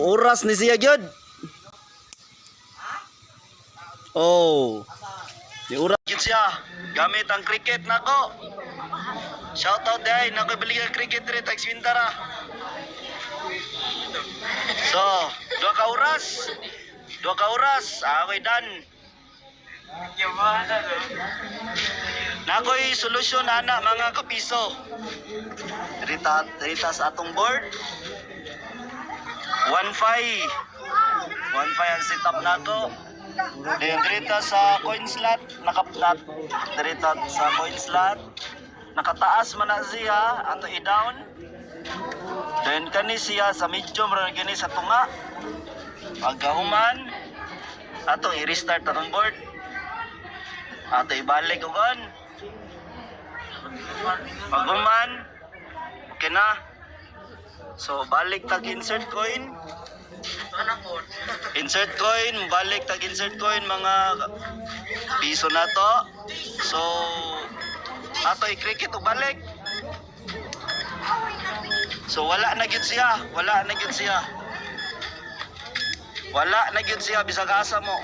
Oras ni siya gyud. Oh. Di oras gyud siya. Gamit ang cricket nako. Shout out day nako bili ka cricket diri tag Swintara. So, dua ka oras. Ako'y done. Nako'y solusyon ana mga kapiso. Rita sa atong board. 1.5 ang setup nato. Then dirita sa coin slot nakaplat. Dirita sa coin slot nakataas man na siya ato i-down. Then kani siya sa medium ra gani sa tunga. Pagkahuman ato i-restart atong board. Ato ibalik ugon. Paghuman okay na. So balik tag insert coin. Balik tag insert coin mga piso na to. So ato i-cricket ug balik. So wala na gyud siya, bisag asa mo.